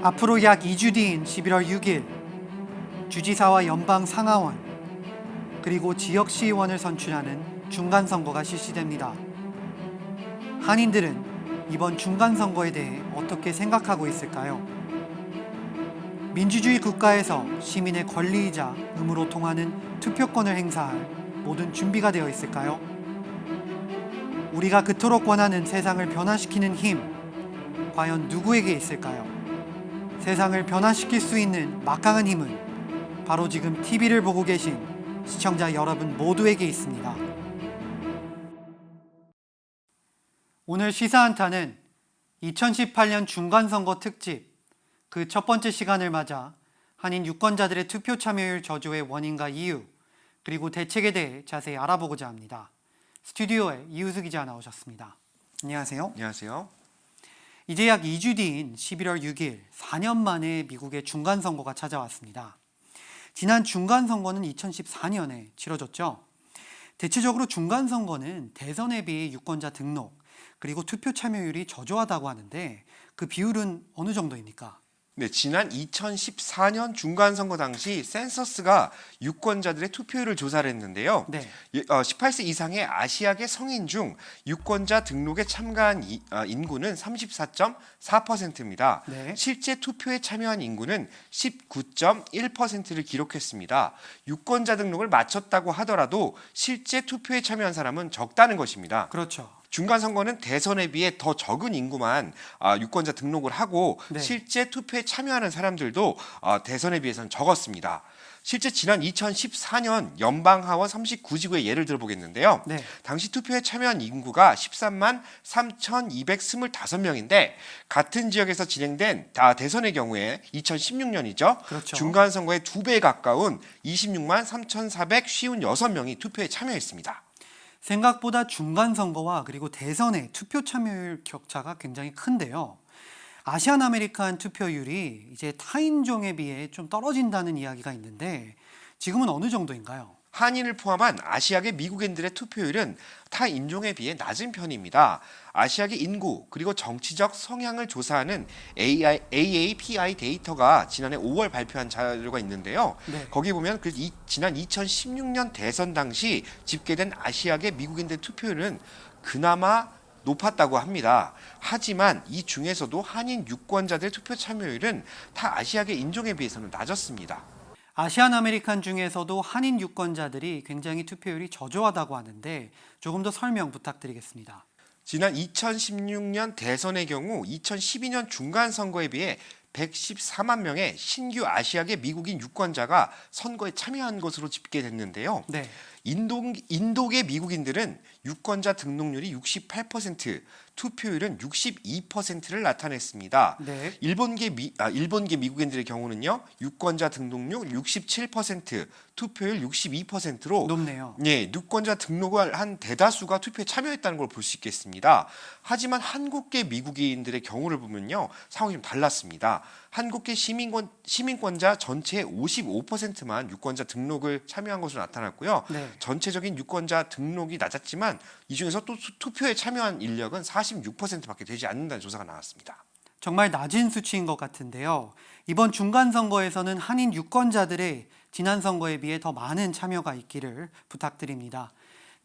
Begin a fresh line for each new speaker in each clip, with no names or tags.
앞으로 약 2주 뒤인 11월 6일 주지사와 연방 상하원 그리고 지역시의원을 선출하는 중간선거가 실시됩니다. 한인들은 이번 중간선거에 대해 어떻게 생각하고 있을까요? 민주주의 국가에서 시민의 권리이자 의무로 통하는 투표권을 행사할 모든 준비가 되어 있을까요? 우리가 그토록 원하는 세상을 변화시키는 힘, 과연 누구에게 있을까요? 세상을 변화시킬 수 있는 막강한 힘은 바로 지금 TV를 보고 계신 시청자 여러분 모두에게 있습니다. 오늘 시사한타는 2018년 중간선거 특집 그 첫 번째 시간을 맞아 한인 유권자들의 투표 참여율 저조의 원인과 이유 그리고 대책에 대해 자세히 알아보고자 합니다. 스튜디오에 이우수 기자 나오셨습니다. 안녕하세요.
안녕하세요.
이제 약 2주 뒤인 11월 6일 4년 만에 미국의 중간선거가 찾아왔습니다. 지난 중간선거는 2014년에 치러졌죠. 대체적으로 중간선거는 대선에 비해 유권자 등록 그리고 투표 참여율이 저조하다고 하는데 그 비율은 어느 정도입니까?
네, 지난 2014년 중간선거 당시 센서스가 유권자들의 투표율을 조사를 했는데요.
네.
18세 이상의 아시아계 성인 중 유권자 등록에 참가한 인구는 34.4%입니다.
네.
실제 투표에 참여한 인구는 19.1%를 기록했습니다. 유권자 등록을 마쳤다고 하더라도 실제 투표에 참여한 사람은 적다는 것입니다.
그렇죠.
중간선거는 대선에 비해 더 적은 인구만 유권자 등록을 하고
네.
실제 투표에 참여하는 사람들도 대선에 비해서는 적었습니다. 실제 지난 2014년 연방하원 39지구의 예를 들어보겠는데요.
네.
당시 투표에 참여한 인구가 13만 3,225명인데 같은 지역에서 진행된 대선의 경우에 2016년이죠.
그렇죠.
중간선거의 2배에 가까운 26만 3,456명이 투표에 참여했습니다.
생각보다 중간선거와 그리고 대선의 투표 참여율 격차가 굉장히 큰데요. 아시안 아메리칸 투표율이 이제 타인종에 비해 좀 떨어진다는 이야기가 있는데 지금은 어느 정도인가요?
한인을 포함한 아시아계 미국인들의 투표율은 타 인종에 비해 낮은 편입니다. 아시아계 인구 그리고 정치적 성향을 조사하는 AAPI 데이터가 지난해 5월 발표한 자료가 있는데요.
네.
거기 보면 지난 2016년 대선 당시 집계된 아시아계 미국인들 투표율은 그나마 높았다고 합니다. 하지만 이 중에서도 한인 유권자들 투표 참여율은 타 아시아계 인종에 비해서는 낮았습니다.
아시안 아메리칸 중에서도 한인 유권자들이 굉장히 투표율이 저조하다고 하는데 조금 더 설명 부탁드리겠습니다.
지난 2016년 대선의 경우 2012년 중간선거에 비해 114만 명의 신규 아시아계 미국인 유권자가 선거에 참여한 것으로 집계됐는데요.
네.
인도계 미국인들은 유권자 등록률이 68%, 투표율은 62%를 나타냈습니다.
네.
일본계 미국인들의 경우는요, 유권자 등록률 67%, 투표율 62%로
높네요.
예, 유권자 등록을 한 대다수가 투표에 참여했다는 걸 볼 수 있겠습니다. 하지만 한국계 미국인들의 경우를 보면요, 상황이 좀 달랐습니다. 한국계 시민권자 전체의 55%만 유권자 등록을 참여한 것으로 나타났고요.
네.
전체적인 유권자 등록이 낮았지만 이 중에서 또 투표에 참여한 인력은 46%밖에 되지 않는다는 조사가 나왔습니다.
정말 낮은 수치인 것 같은데요. 이번 중간선거에서는 한인 유권자들의 지난 선거에 비해 더 많은 참여가 있기를 부탁드립니다.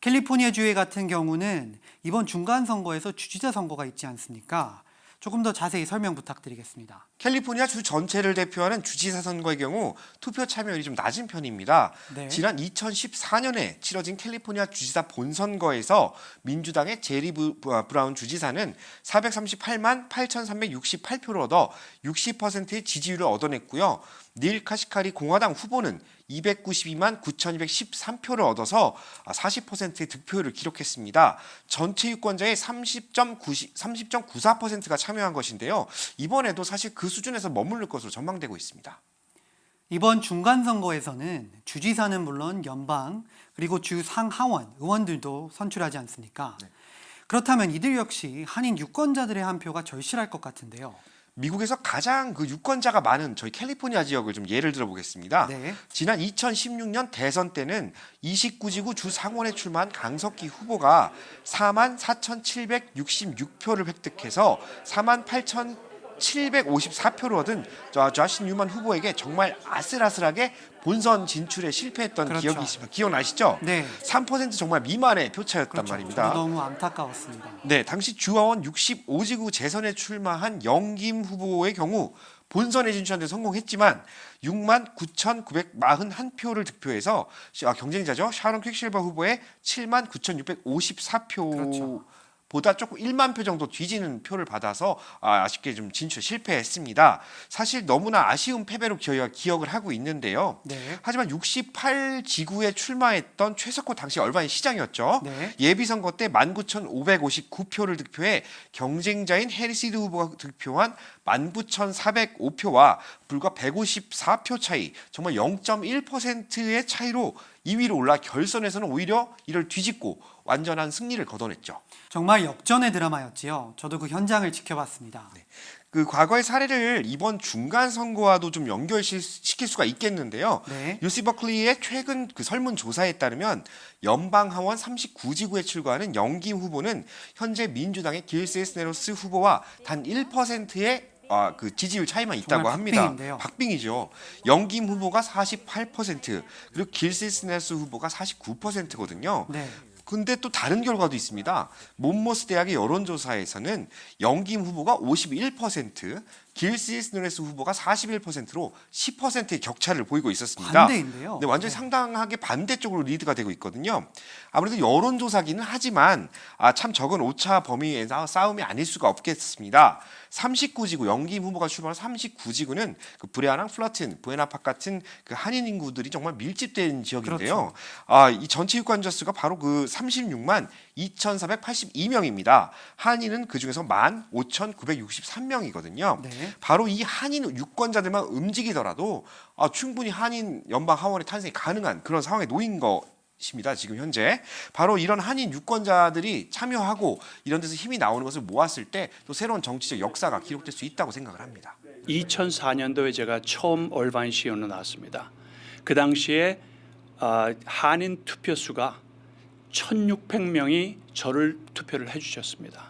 캘리포니아 주의 같은 경우는 이번 중간선거에서 주지사 선거가 있지 않습니까? 조금 더 자세히 설명 부탁드리겠습니다.
캘리포니아 주 전체를 대표하는 주지사 선거의 경우 투표 참여율이 좀 낮은 편입니다.
네.
지난 2014년에 치러진 캘리포니아 주지사 본선거에서 민주당의 제리 브라운 주지사는 438만 8,368표를 얻어 60%의 지지율을 얻어냈고요. 닐 카시카리 공화당 후보는 292만 9,213표를 얻어서 40%의 득표율을 기록했습니다. 전체 유권자의 30.94%가 참여한 것인데요. 이번에도 사실 그 수준에서 머무를 것으로 전망되고 있습니다.
이번 중간선거에서는 주지사는 물론 연방 그리고 주 상하원 의원들도 선출하지 않습니까?
네.
그렇다면 이들 역시 한인 유권자들의 한 표가 절실할 것 같은데요.
미국에서 가장 그 유권자가 많은 저희 캘리포니아 지역을 좀 예를 들어보겠습니다.
네.
지난 2016년 대선 때는 29지구 주 상원에 출마한 강석기 후보가 44,766표를 획득해서 48,754표를 얻은 자신 뉴만 후보에게 정말 아슬아슬하게 본선 진출에 실패했던
그렇죠.
기억이 있습니다. 기억나시죠?
네.
3% 정말 미만의 표차였단
그렇죠.
말입니다.
저도 너무 안타까웠습니다.
네, 당시 주하원 65지구 재선에 출마한 영김 후보의 경우 본선에 진출하는 데 성공했지만 69,941표를 득표해서 경쟁자죠. 샤론 퀵실버 후보의 79,654표
그렇죠.
보다 조금 1만 표 정도 뒤지는 표를 받아서 아쉽게 좀 진출 실패했습니다. 사실 너무나 아쉬운 패배로 저희가 기억을 하고 있는데요.
네.
하지만 68지구에 출마했던 최석호 당시 얼바인 시장이었죠.
네.
예비선거 때 19,559표를 득표해 경쟁자인 해리시드 후보가 득표한 19,405표와 불과 154표 차이, 정말 0.1%의 차이로 2위로 올라 결선에서는 오히려 이를 뒤집고 완전한 승리를 거둬냈죠.
정말 역전의 드라마였지요. 저도 그 현장을 지켜봤습니다.
그 과거의 사례를 이번 중간 선거와도 좀 연결시킬 수가 있겠는데요.
네.
UC 버클리의 최근 그 설문 조사에 따르면 연방 하원 39지구에 출마하는 영김 후보는 현재 민주당의 길 세스네로스 후보와 단 1%의 그 지지율 차이만 있다고
정말
합니다.
박빙인데요.
박빙이죠. 영김 후보가 48%, 그리고 길 세스네로스 후보가 49%거든요.
네.
근데 또 다른 결과도 있습니다. 몬모스 대학의 여론조사에서는 영김 후보가 51%, 길시스 누네스 후보가 41%로 10%의 격차를 보이고 있었습니다.
반대인데요.
네, 완전히 상당하게 반대쪽으로 리드가 되고 있거든요. 아무래도 여론조사기는 하지만 참 적은 오차 범위에서 싸움이 아닐 수가 없겠습니다. 39지구 영김 후보가 출마한 39지구는 그 브레아랑 플러튼, 부에나팍 같은 그 한인 인구들이 정말 밀집된 지역인데요. 이 전체 유권자 수가 바로 그 36만 2,482명입니다. 한인은 그 중에서 15,963명이거든요.
네.
바로 이 한인 유권자들만 움직이더라도 충분히 한인 연방 하원의 탄생이 가능한 그런 상황에 놓인 것입니다. 지금 현재 바로 이런 한인 유권자들이 참여하고 이런 데서 힘이 나오는 것을 모았을 때 또 새로운 정치적 역사가 기록될 수 있다고 생각을 합니다.
2004년도에 제가 처음 얼바인 시연으로 나왔습니다. 그 당시에 한인 투표 수가 1,600명이 저를 투표를 해주셨습니다.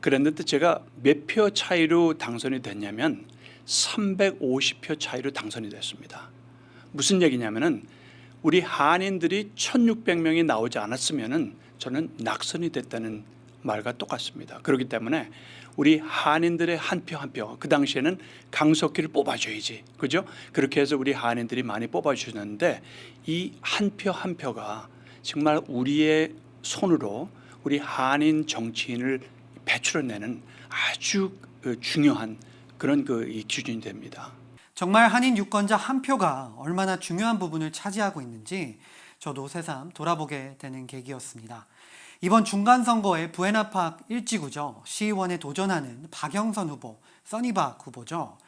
그랬는데 제가 몇 표 차이로 당선이 됐냐면 350표 차이로 당선이 됐습니다. 무슨 얘기냐면은 우리 한인들이 1,600명이 나오지 않았으면은 저는 낙선이 됐다는 말과 똑같습니다. 그렇기 때문에 우리 한인들의 한 표 한 표, 그 당시에는 강석기를 뽑아줘야지, 그죠? 그렇게 해서 우리 한인들이 많이 뽑아주셨는데 이 한 표 한 표가 정말 우리의 손으로 우리 한인 정치인을 배출해내는 아주 중요한 그런 이 기준이 됩니다.
정말 한인 유권자 한 표가 얼마나 중요한 부분을 차지하고 있는지 저도 새삼 돌아보게 되는 계기였습니다. 이번 중간선거에 부에나팍 1지구죠. 시의원에 도전하는 박영선 후보, 써니박 후보죠.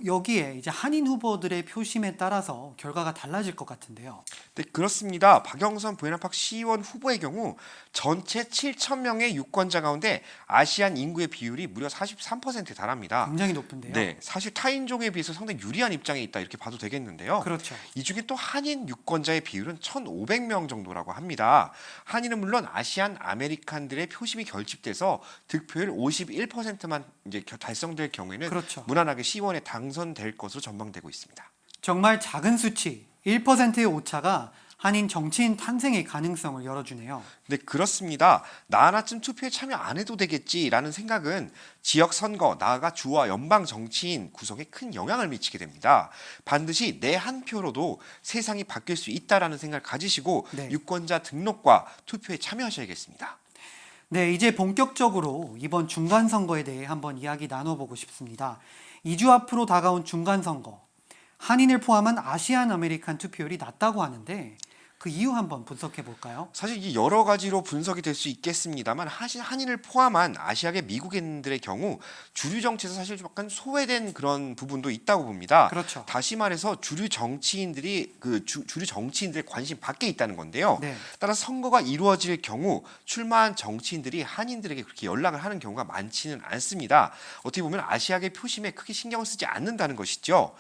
여기에 이제 한인 후보들의 표심에 따라서 결과가 달라질 것 같은데요.
네, 그렇습니다. 박영선 부에나팍 시의원 후보의 경우 전체 7,000명의 유권자 가운데 아시안 인구의 비율이 무려 43%에 달합니다.
굉장히 높은데요.
네, 사실 타인종에 비해서 상당히 유리한 입장에 있다 이렇게 봐도 되겠는데요.
그렇죠.
이 중에 또 한인 유권자의 비율은 1,500명 정도라고 합니다. 한인은 물론 아시안 아메리칸들의 표심이 결집돼서 득표율 51%만 이제 달성될 경우에는
그렇죠.
무난하게 시의원에 당선될 것으로 전망되고 있습니다.
정말 작은 수치, 1%의 오차가 한인 정치인 탄생의 가능성을 열어주네요.
네, 그렇습니다. 나 하나쯤 투표에 참여 안 해도 되겠지라는 생각은 지역 선거, 나아가 주와 연방 정치인 구성에 큰 영향을 미치게 됩니다. 반드시 내 한 표로도 세상이 바뀔 수 있다라는 생각을 가지시고
네.
유권자 등록과 투표에 참여하셔야겠습니다.
네, 이제 본격적으로 이번 중간선거에 대해 한번 이야기 나눠보고 싶습니다. 2주 앞으로 다가온 중간선거, 한인을 포함한 아시안 아메리칸 투표율이 낮다고 하는데 그 이유 한번 분석해 볼까요?
사실 이게 여러 가지로 분석이 될 수 있겠습니다만 한인을 포함한 아시아계 미국인들의 경우 주류 정치에서 사실 좀 약간 소외된 그런 부분도 있다고 봅니다.
그렇죠.
다시 말해서 주류 정치인들이 주류 정치인들의 관심 밖에 있다는 건데요.
네.
따라서 선거가 이루어질 경우 출마한 정치인들이 한인들에게 그렇게 연락을 하는 경우가 많지는 않습니다. 어떻게 보면 아시아계 표심에 크게 신경을 쓰지 않는다는 것이죠.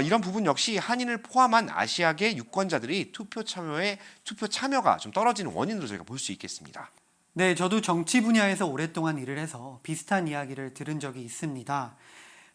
이런 부분 역시 한인을 포함한 아시아계 유권자들이 투표 참여가 좀 떨어지는 원인으로 저희가 볼 수 있겠습니다.
네, 저도 정치 분야에서 오랫동안 일을 해서 비슷한 이야기를 들은 적이 있습니다.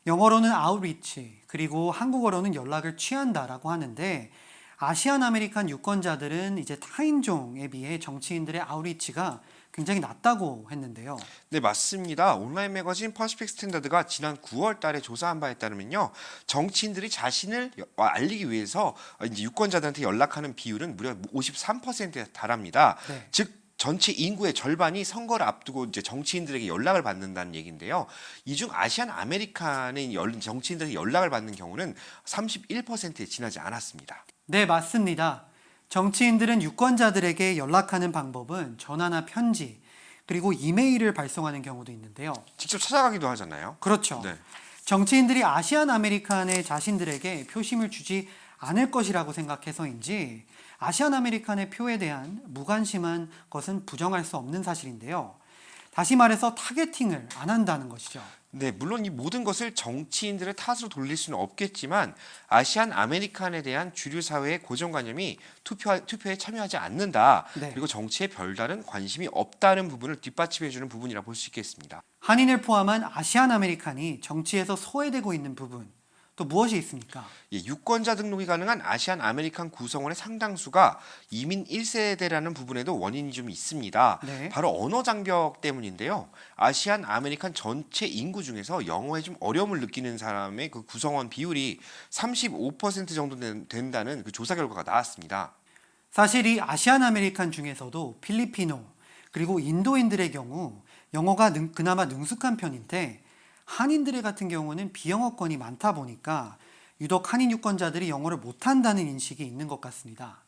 영어로는 아웃리치, 그리고 한국어로는 연락을 취한다라고 하는데 아시안 아메리칸 유권자들은 이제 타인종에 비해 정치인들의 아웃리치가 굉장히 낮다고 했는데요.
네, 맞습니다. 온라인 매거진 퍼시픽 스탠다드가 지난 9월 달에 조사한 바에 따르면요. 정치인들이 자신을 알리기 위해서 이제 유권자들한테 연락하는 비율은 무려 53%에 달합니다.
네.
즉 전체 인구의 절반이 선거를 앞두고 이제 정치인들에게 연락을 받는다는 얘기인데요. 이 중 아시안 아메리칸의 정치인들에게 연락을 받는 경우는 31%에 지나지 않았습니다.
네, 맞습니다. 정치인들은 유권자들에게 연락하는 방법은 전화나 편지, 그리고 이메일을 발송하는 경우도 있는데요.
직접 찾아가기도 하잖아요.
그렇죠.
네.
정치인들이 아시안 아메리칸의 자신들에게 표심을 주지 않을 것이라고 생각해서인지 아시안 아메리칸의 표에 대한 무관심한 것은 부정할 수 없는 사실인데요. 다시 말해서 타겟팅을 안 한다는 것이죠.
네, 물론 이 모든 것을 정치인들의 탓으로 돌릴 수는 없겠지만 아시안 아메리칸에 대한 주류 사회의 고정관념이 투표에 참여하지 않는다.
네.
그리고 정치에 별다른 관심이 없다는 부분을 뒷받침해주는 부분이라 볼 수 있겠습니다.
한인을 포함한 아시안 아메리칸이 정치에서 소외되고 있는 부분, 또 무엇이 있습니까?
예, 유권자 등록이 가능한 아시안 아메리칸 구성원의 상당수가 이민 1세대라는 부분에도 원인이 좀 있습니다.
네.
바로 언어 장벽 때문인데요. 아시안 아메리칸 전체 인구 중에서 영어에 좀 어려움을 느끼는 사람의 그 구성원 비율이 35% 정도 된다는 그 조사 결과가 나왔습니다.
사실 이 아시안 아메리칸 중에서도 필리피노, 그리고 인도인들의 경우 영어가 그나마 능숙한 편인데 한인들의 같은 경우는 비영어권이 많다 보니까 유독 한인 유권자들이 영어를 못한다는 인식이 있는 것 같습니다.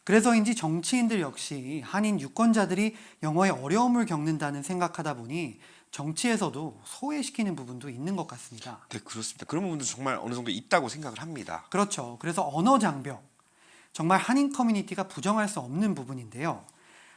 그래서인지 정치인들 역시 한인 유권자들이 영어에 어려움을 겪는다는 생각하다 보니 정치에서도 소외시키는 부분도 있는 것 같습니다.
네, 그렇습니다. 그런 부분도 정말 어느 정도 있다고 생각을 합니다.
그렇죠. 그래서 언어 장벽, 정말 한인 커뮤니티가 부정할 수 없는 부분인데요.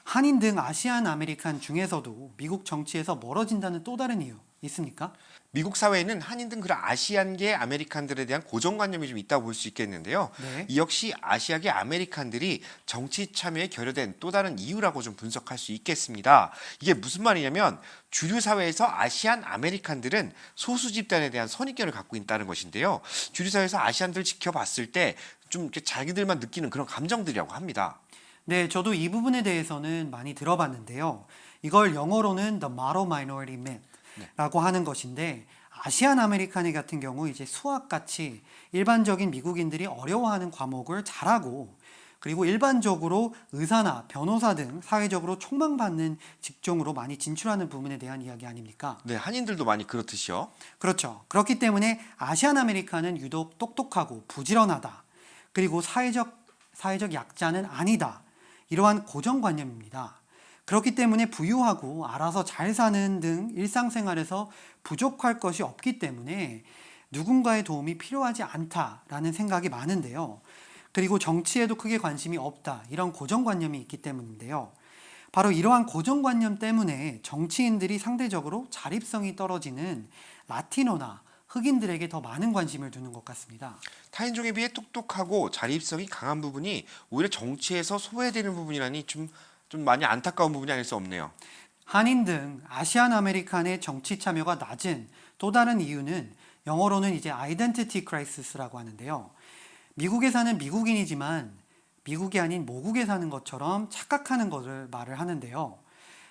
한인 등 아시안 아메리칸 중에서도 미국 정치에서 멀어진다는 또 다른 이유 있습니까?
미국 사회에는 한인 등 그런 아시안계 아메리칸들에 대한 고정관념이 좀 있다고 볼 수 있겠는데요.
네.
이 역시 아시아계 아메리칸들이 정치 참여에 결여된 또 다른 이유라고 좀 분석할 수 있겠습니다. 이게 무슨 말이냐면 주류 사회에서 아시안 아메리칸들은 소수 집단에 대한 선입견을 갖고 있다는 것인데요. 주류 사회에서 아시안들 지켜봤을 때 좀 자기들만 느끼는 그런 감정들이라고 합니다.
네, 저도 이 부분에 대해서는 많이 들어봤는데요. 이걸 영어로는 the model minority myth라고 하는 것인데 아시안 아메리칸 같은 경우 이제 수학같이 일반적인 미국인들이 어려워하는 과목을 잘하고 그리고 일반적으로 의사나 변호사 등 사회적으로 촉망받는 직종으로 많이 진출하는 부분에 대한 이야기 아닙니까?
네, 한인들도 많이 그렇듯이요.
그렇죠. 그렇기 때문에 아시안 아메리칸은 유독 똑똑하고 부지런하다. 그리고 사회적 약자는 아니다. 이러한 고정관념입니다. 그렇기 때문에 부유하고 알아서 잘 사는 등 일상생활에서 부족할 것이 없기 때문에 누군가의 도움이 필요하지 않다라는 생각이 많은데요. 그리고 정치에도 크게 관심이 없다. 이런 고정관념이 있기 때문인데요. 바로 이러한 고정관념 때문에 정치인들이 상대적으로 자립성이 떨어지는 라티노나 흑인들에게 더 많은 관심을 두는 것 같습니다.
타인종에 비해 똑똑하고 자립성이 강한 부분이 오히려 정치에서 소외되는 부분이라니 좀 많이 안타까운 부분이 아닐 수 없네요.
한인 등 아시안 아메리칸의 정치 참여가 낮은 또 다른 이유는 영어로는 이제 아이덴티티 크라이시스라고 하는데요. 미국에 사는 미국인이지만 미국이 아닌 모국에 사는 것처럼 착각하는 것을 말을 하는데요.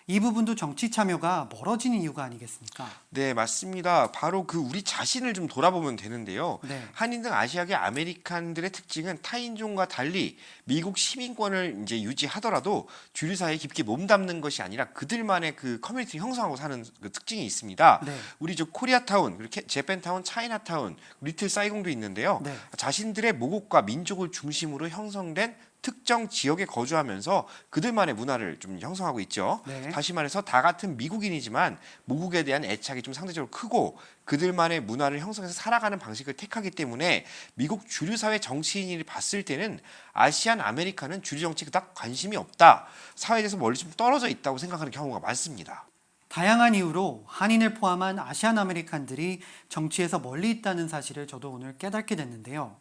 이 부분도 정치 참여가 멀어지는 이유가 아니겠습니까?
네, 맞습니다. 바로 그 우리 자신을 좀 돌아보면 되는데요.
네.
한인 등 아시아계 아메리칸들의 특징은 타인종과 달리 미국 시민권을 이제 유지하더라도 주류 사회에 깊게 몸담는 것이 아니라 그들만의 그 커뮤니티를 형성하고 사는 그 특징이 있습니다.
네.
우리 저 코리아타운, 그리고 재팬타운, 차이나타운, 리틀 사이공도 있는데요.
네.
자신들의 모국과 민족을 중심으로 형성된 특정 지역에 거주하면서 그들만의 문화를 좀 형성하고 있죠.
네.
다시 말해서 다 같은 미국인이지만 모국에 대한 애착이 좀 상대적으로 크고 그들만의 문화를 형성해서 살아가는 방식을 택하기 때문에 미국 주류 사회 정치인이 봤을 때는 아시안 아메리카는 주류 정치에 그닥 관심이 없다. 사회에서 멀리 좀 떨어져 있다고 생각하는 경우가 많습니다.
다양한 이유로 한인을 포함한 아시안 아메리칸들이 정치에서 멀리 있다는 사실을 저도 오늘 깨닫게 됐는데요.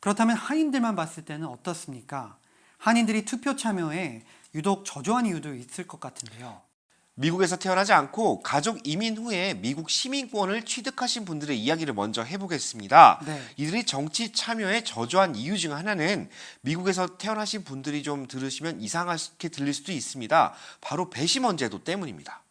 그렇다면 한인들만 봤을 때는 어떻습니까? 한인들이 투표 참여에 유독 저조한 이유도 있을 것 같은데요.
미국에서 태어나지 않고 가족 이민 후에 미국 시민권을 취득하신 분들의 이야기를 먼저 해보겠습니다.
네.
이들이 정치 참여에 저조한 이유 중 하나는 미국에서 태어나신 분들이 좀 들으시면 이상하게 들릴 수도 있습니다. 바로 배심원 제도 때문입니다.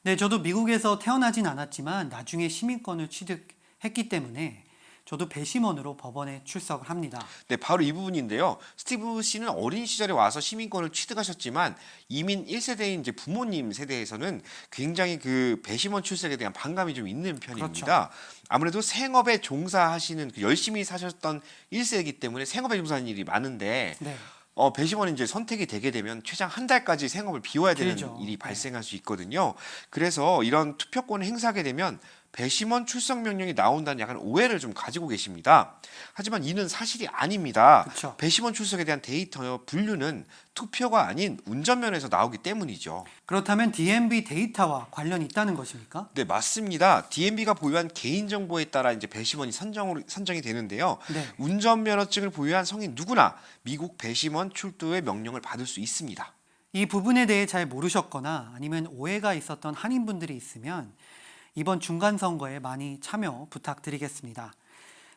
네, 저도 미국에서 태어나진 않았지만 나중에 시민권을 취득했기 때문에 저도 배심원으로 법원에 출석을 합니다.
네, 바로 이 부분인데요. 스티브 씨는 어린 시절에 와서 시민권을 취득하셨지만 이민 1세대인 이제 부모님 세대에서는 굉장히 그 배심원 출석에 대한 반감이 좀 있는 편입니다. 아무래도 생업에 종사하시는 열심히 사셨던 1세이기 때문에 생업에 종사하는 일이 많은데
네.
배심원이 이제 선택이 되게 되면 최장 한 달까지 생업을 비워야 되는
길죠.
일이
네.
발생할 수 있거든요. 그래서 이런 투표권을 행사하게 되면 배심원 출석 명령이 나온다는 약간 오해를 좀 가지고 계십니다. 하지만 이는 사실이 아닙니다.
그쵸.
배심원 출석에 대한 데이터 분류는 투표가 아닌 운전면에서 나오기 때문이죠.
그렇다면 DMV 데이터와 관련이 있다는 것입니까?
네, 맞습니다. DMV가 보유한 개인정보에 따라 이제 배심원이 선정이 되는데요.
네.
운전면허증을 보유한 성인 누구나 미국 배심원 출두의 명령을 받을 수 있습니다.
이 부분에 대해 잘 모르셨거나 아니면 오해가 있었던 한인분들이 있으면 이번 중간선거에 많이 참여 부탁드리겠습니다.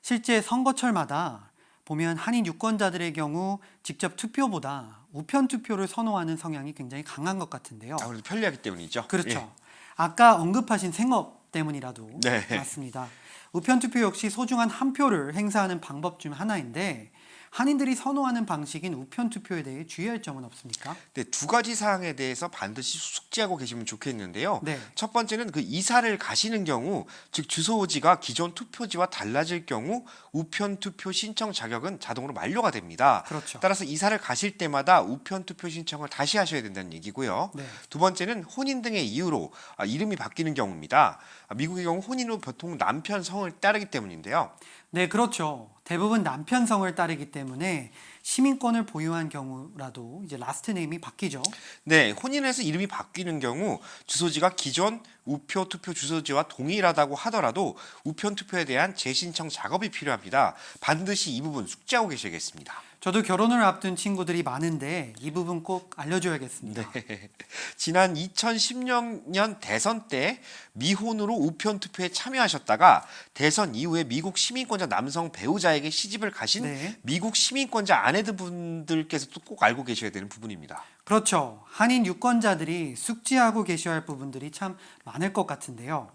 실제 선거철마다 보면 한인 유권자들의 경우 직접 투표보다 우편 투표를 선호하는 성향이 굉장히 강한 것 같은데요.
아무래도 편리하기 때문이죠.
그렇죠.
예.
아까 언급하신 생업 때문이라도
네.
맞습니다. 우편 투표 역시 소중한 한 표를 행사하는 방법 중 하나인데 한인들이 선호하는 방식인 우편 투표에 대해 주의할 점은 없습니까?
네, 두 가지 사항에 대해서 반드시 숙지하고 계시면 좋겠는데요.
네.
첫 번째는 그 이사를 가시는 경우, 즉 주소지가 기존 투표지와 달라질 경우 우편 투표 신청 자격은 자동으로 만료가 됩니다.
그렇죠.
따라서 이사를 가실 때마다 우편 투표 신청을 다시 하셔야 된다는 얘기고요.
네.
두 번째는 혼인 등의 이유로 이름이 바뀌는 경우입니다. 미국의 경우 혼인은 보통 남편 성을 따르기 때문인데요.
네, 그렇죠. 대부분 남편 성을 따르기 때문에 시민권을 보유한 경우라도 이제 라스트 네임이 바뀌죠.
네, 혼인해서 이름이 바뀌는 경우 주소지가 기존 우표 투표 주소지와 동일하다고 하더라도 우편 투표에 대한 재신청 작업이 필요합니다. 반드시 이 부분 숙지하고 계셔야겠습니다.
저도 결혼을 앞둔 친구들이 많은데 이 부분 꼭 알려줘야겠습니다.
네. 지난 2016년 대선 때 미혼으로 우편 투표에 참여하셨다가 대선 이후에 미국 시민권자 남성 배우자에게 시집을 가신
네.
미국 시민권자 아내분들께서도 꼭 알고 계셔야 되는 부분입니다.
그렇죠. 한인 유권자들이 숙지하고 계셔야 할 부분들이 참 많을 것 같은데요.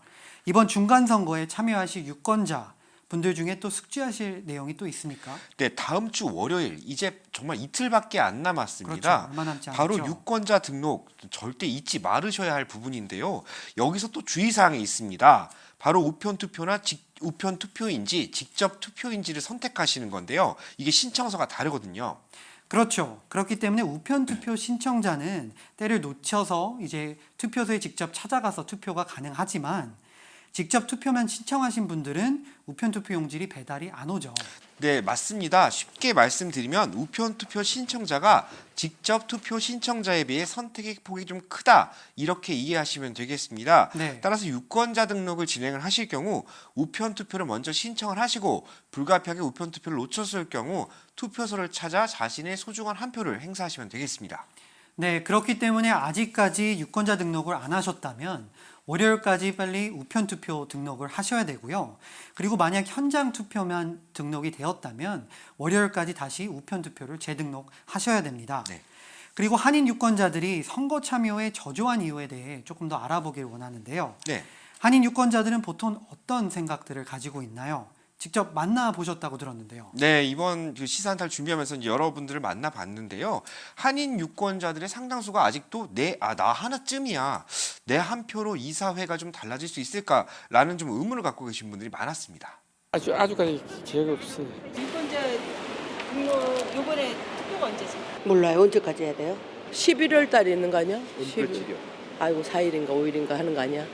이번 중간선거에 참여하실 유권자 분들 중에 또 숙지하실 내용이 또 있습니까?
네, 다음 주 월요일 이제 정말 이틀밖에 안 남았습니다.
그렇죠. 얼마 남지 않았죠.
바로 유권자 등록 절대 잊지 말으셔야 할 부분인데요. 여기서 또 주의사항이 있습니다. 바로 우편 투표나 우편 투표인지 직접 투표인지를 선택하시는 건데요. 이게 신청서가 다르거든요.
그렇죠. 그렇기 때문에 우편 투표 신청자는 때를 놓쳐서 이제 투표소에 직접 찾아가서 투표가 가능하지만 직접 투표만 신청하신 분들은 우편 투표 용지를 배달이 안 오죠.
네, 맞습니다. 쉽게 말씀드리면 우편 투표 신청자가 직접 투표 신청자에 비해 선택의 폭이 좀 크다 이렇게 이해하시면 되겠습니다.
네.
따라서 유권자 등록을 진행을 하실 경우 우편 투표를 먼저 신청을 하시고 불가피하게 우편 투표를 놓쳤을 경우 투표소를 찾아 자신의 소중한 한 표를 행사하시면 되겠습니다.
네, 그렇기 때문에 아직까지 유권자 등록을 안 하셨다면 월요일까지 빨리 우편 투표 등록을 하셔야 되고요. 그리고 만약 현장 투표만 등록이 되었다면 월요일까지 다시 우편 투표를 재등록하셔야 됩니다.
네.
그리고 한인 유권자들이 선거 참여에 저조한 이유에 대해 조금 더 알아보길 원하는데요.
네.
한인 유권자들은 보통 어떤 생각들을 가지고 있나요? 직접 만나보셨다고 들었는데요.
네, 이번 그 시사한탈 준비하면서 이제 여러분들을 만나봤는데요. 한인 유권자들의 상당수가 아직도 나 하나쯤이야. 내 한 표로 이 사회가 좀 달라질 수 있을까라는 좀 의문을 갖고 계신 분들이 많았습니다.
아주까지 기억이 없어요.
유권자 등록 요번에
투표가 언제지?
몰라요. 언제까지 해야 돼요? 11월 달에 있는 거 아니야?
은폐치료.
아이고 4일인가 5일인가 하는 거 아니야?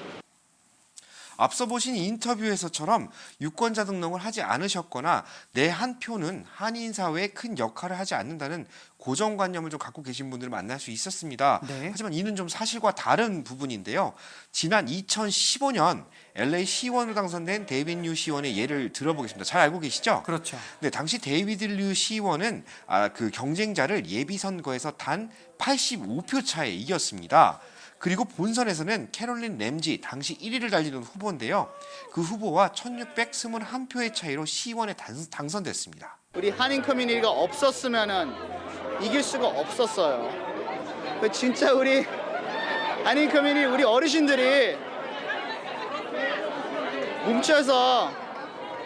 앞서 보신 인터뷰에서처럼 유권자 등록을 하지 않으셨거나 내 한 표는 한인 사회에 큰 역할을 하지 않는다는 고정관념을 좀 갖고 계신 분들을 만날 수 있었습니다.
네.
하지만 이는 좀 사실과 다른 부분인데요. 지난 2015년 LA 시의원으로 당선된 데이빗 류 시의원의 예를 들어보겠습니다. 잘 알고 계시죠?
그렇죠.
네, 당시 데이비드 류 시의원은 그 경쟁자를 예비 선거에서 단 85표 차에 이겼습니다. 그리고 본선에서는 캐롤린 램지 당시 1위를 달리던 후보인데요. 그 후보와 1621표의 차이로 시의원에 당선됐습니다.
우리 한인 커뮤니티가 없었으면은 이길 수가 없었어요. 진짜 우리 한인 커뮤니티 우리 어르신들이 뭉쳐서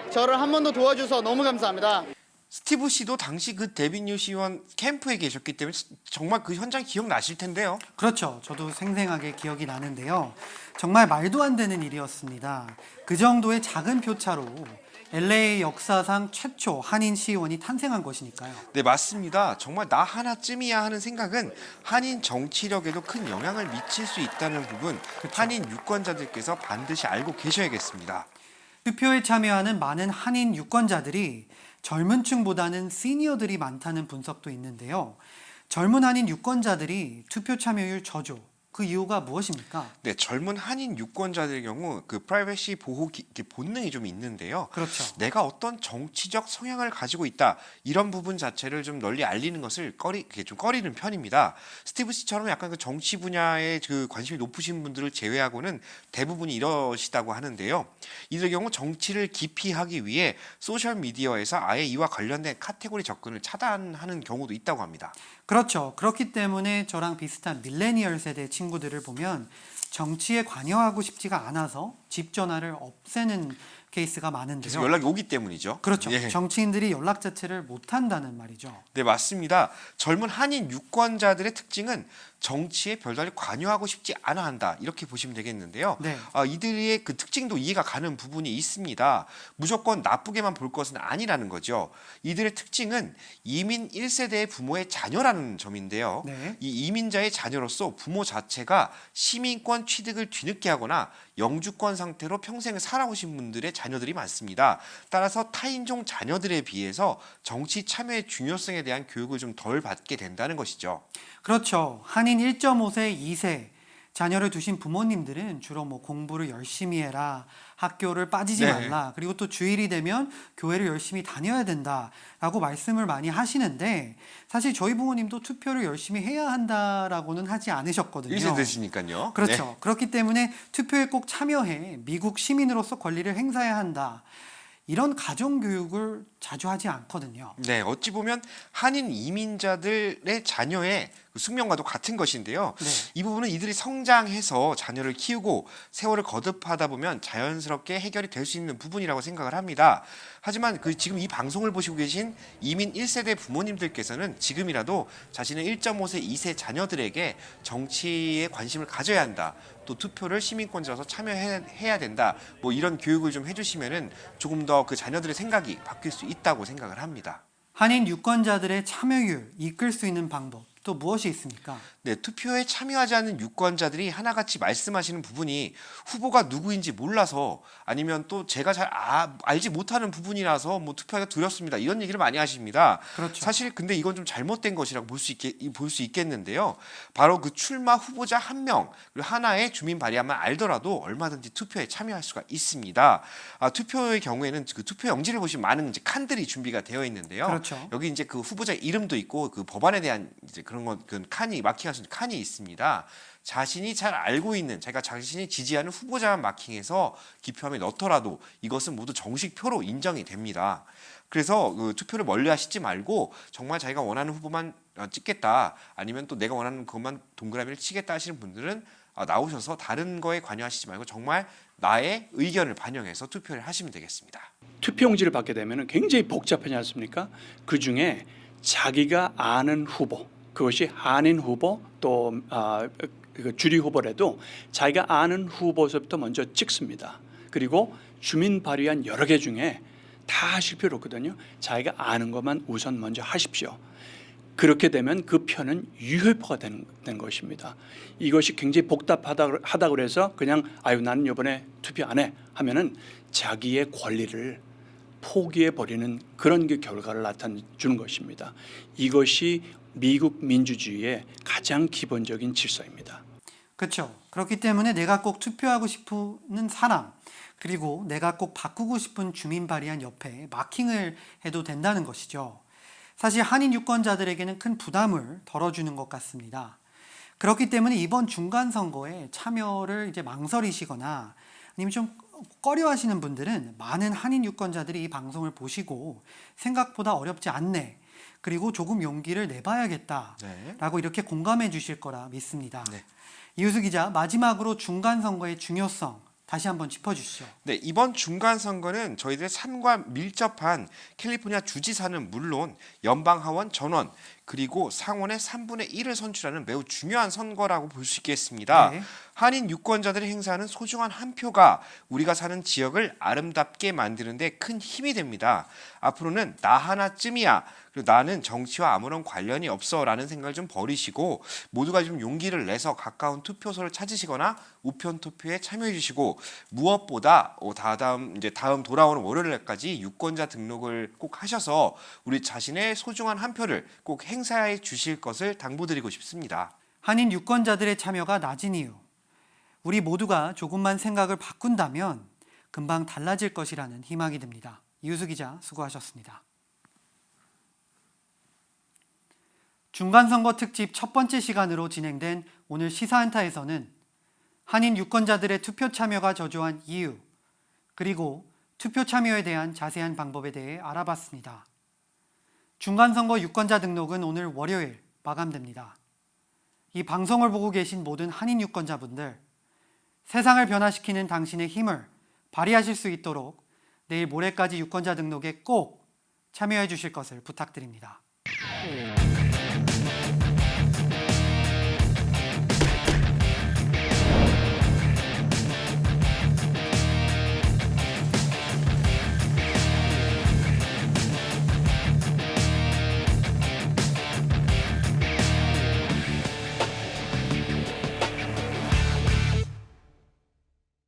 저를 한 번 더 도와줘서 너무 감사합니다.
스티브 씨도 당시 그 데이빗 류 시의원 캠프에 계셨기 때문에 정말 그 현장 기억나실 텐데요.
그렇죠. 저도 생생하게 기억이 나는데요. 정말 말도 안 되는 일이었습니다. 그 정도의 작은 표차로 LA 역사상 최초 한인 시의원이 탄생한 것이니까요.
네, 맞습니다. 정말 나 하나쯤이야 하는 생각은 한인 정치력에도 큰 영향을 미칠 수 있다는 부분 한인 유권자들께서 반드시 알고 계셔야겠습니다.
투표에 참여하는 많은 한인 유권자들이 젊은 층보다는 시니어들이 많다는 분석도 있는데요. 젊은 한인 유권자들이 투표 참여율 저조, 그 이유가 무엇입니까?
네, 젊은 한인 유권자들의 경우 그 프라이버시 보호 본능이 좀 있는데요.
그렇죠.
내가 어떤 정치적 성향을 가지고 있다 이런 부분 자체를 좀 널리 알리는 것을 좀 꺼리는 편입니다. 스티브 씨처럼 약간 그 정치 분야에 그 관심이 높으신 분들을 제외하고는 대부분이 이러시다고 하는데요. 이들의 경우 정치를 기피하기 위해 소셜 미디어에서 아예 이와 관련된 카테고리 접근을 차단하는 경우도 있다고 합니다.
그렇죠. 그렇기 때문에 저랑 비슷한 밀레니얼 세대 친구들을 보면 정치에 관여하고 싶지가 않아서 집 전화를 없애는 케이스가 많은데요.
계속 연락이 오기 때문이죠.
그렇죠.
예.
정치인들이 연락 자체를 못한다는 말이죠.
네, 맞습니다. 젊은 한인 유권자들의 특징은 정치에 별다르게 관여하고 싶지 않아 한다. 이렇게 보시면 되겠는데요.
네.
이들의 그 특징도 이해가 가는 부분이 있습니다. 무조건 나쁘게만 볼 것은 아니라는 거죠. 이들의 특징은 이민 1세대의 부모의 자녀라는 점인데요.
네.
이 이민자의 자녀로서 부모 자체가 시민권 취득을 뒤늦게 하거나 영주권 상태로 평생을 살아오신 분들의 자녀들이 많습니다. 따라서 타인종 자녀들에 비해서 정치 참여의 중요성에 대한 교육을 좀 덜 받게 된다는 것이죠.
그렇죠. 한인 1.5세, 2세 자녀를 두신 부모님들은 주로 뭐 공부를 열심히 해라, 학교를 빠지지
네.
말라, 그리고 또 주일이 되면 교회를 열심히 다녀야 된다라고 말씀을 많이 하시는데 사실 저희 부모님도 투표를 열심히 해야 한다라고는 하지 않으셨거든요.
1세대시니까요.
그렇죠.
네.
그렇기 때문에 투표에 꼭 참여해 미국 시민으로서 권리를 행사해야 한다. 이런 가정교육을 자주 하지 않거든요.
네, 어찌 보면 한인 이민자들의 자녀의 그 숙명과도 같은 것인데요.
네.
이 부분은 이들이 성장해서 자녀를 키우고 세월을 거듭하다 보면 자연스럽게 해결이 될 수 있는 부분이라고 생각을 합니다. 하지만 지금 이 방송을 보시고 계신 이민 1세대 부모님들께서는 지금이라도 자신의 1.5세, 2세 자녀들에게 정치에 관심을 가져야 한다. 또 투표를 시민권자로서 참여해야 된다. 뭐 이런 교육을 좀 해주시면은 조금 더 그 자녀들의 생각이 바뀔 수 있다고 생각을 합니다.
한인 유권자들의 참여율 이끌 수 있는 방법 또 무엇이 있습니까?
네, 투표에 참여하지 않는 유권자들이 하나같이 말씀하시는 부분이 후보가 누구인지 몰라서 아니면 또 제가 잘 알지 못하는 부분이라서 뭐 투표하기가 두렵습니다. 이런 얘기를 많이 하십니다.
그렇죠.
사실 근데 이건 좀 잘못된 것이라고 볼 수 있겠는데요. 바로 그 출마 후보자 한 명, 그리고 하나의 주민 발의안만 알더라도 얼마든지 투표에 참여할 수가 있습니다. 투표의 경우에는 그 투표 용지를 보시면 많은 이제 칸들이 준비가 되어 있는데요.
그렇죠.
여기 이제 그 후보자 이름도 있고 그 법안에 대한 이제 그런 그 칸이 마킹할 수 있는 칸이 있습니다. 자신이 잘 알고 있는 자신이 지지하는 지지자만 마킹해서 기표함에 넣더라도 이것은 모두 정식표로 인정이 됩니다. 그래서 그 투표를 멀리하시지 말고 정말 자기가 원하는 후보만 찍겠다 아니면 또 내가 원하는 그것만 동그라미를 치겠다 하시는 분들은 나오셔서 다른 거에 관여하시지 말고 정말 나의 의견을 반영해서 투표를 하시면 되겠습니다.
투표용지를 받게 되면 굉장히 복잡하지 않습니까? 그중에 자기가 아는 후보, 그것이 한인 후보 또 주리 후보라도 자기가 아는 후보서부터 먼저 찍습니다. 그리고 주민 발의안 여러 개 중에 다 하실 필요 없거든요. 자기가 아는 것만 우선 먼저 하십시오. 그렇게 되면 그 표는 유효표가 된 것입니다. 이것이 굉장히 복잡하다 그래서 그냥 아유 나는 이번에 투표 안 해 하면은 자기의 권리를 포기해 버리는 그런 그 결과를 나타내주는 것입니다. 이것이 미국 민주주의의 가장 기본적인 질서입니다.
그렇죠. 그렇기 때문에 내가 꼭 투표하고 싶은 사람, 그리고 내가 꼭 바꾸고 싶은 주민 발의안 옆에 마킹을 해도 된다는 것이죠. 사실 한인 유권자들에게는 큰 부담을 덜어주는 것 같습니다. 그렇기 때문에 이번 중간 선거에 참여를 이제 망설이시거나 아니면 좀 꺼려하시는 분들은 많은 한인 유권자들이 이 방송을 보시고 생각보다 어렵지 않네, 그리고 조금 용기를 내봐야겠다라고 이렇게 공감해 주실 거라 믿습니다.
네.
이우수 기자, 마지막으로 중간 선거의 중요성 다시 한번 짚어주시죠.
네, 이번 중간 선거는 저희들의 삶과 밀접한 캘리포니아 주지사는 물론 연방 하원 전원 그리고 상원의 3분의 1을 선출하는 매우 중요한 선거라고 볼 수 있겠습니다.
네.
한인 유권자들이 행사하는 소중한 한 표가 우리가 사는 지역을 아름답게 만드는 데 큰 힘이 됩니다. 앞으로는 나 하나쯤이야, 그리고 나는 정치와 아무런 관련이 없어라는 생각을 좀 버리시고 모두가 좀 용기를 내서 가까운 투표소를 찾으시거나 우편 투표에 참여해 주시고, 무엇보다 다음 돌아오는 월요일까지 유권자 등록을 꼭 하셔서 우리 자신의 소중한 한 표를 꼭 행사해 주실 것을 당부드리고 싶습니다.
한인 유권자들의 참여가 낮은 이유, 우리 모두가 조금만 생각을 바꾼다면 금방 달라질 것이라는 희망이 듭니다. 이우수 기자, 수고하셨습니다. 중간선거 특집 첫 번째 시간으로 진행된 오늘 시사안타에서는 한인 유권자들의 투표 참여가 저조한 이유, 그리고 투표 참여에 대한 자세한 방법에 대해 알아봤습니다. 중간선거 유권자 등록은 오늘 월요일 마감됩니다. 이 방송을 보고 계신 모든 한인 유권자분들, 세상을 변화시키는 당신의 힘을 발휘하실 수 있도록 내일 모레까지 유권자 등록에 꼭 참여해 주실 것을 부탁드립니다.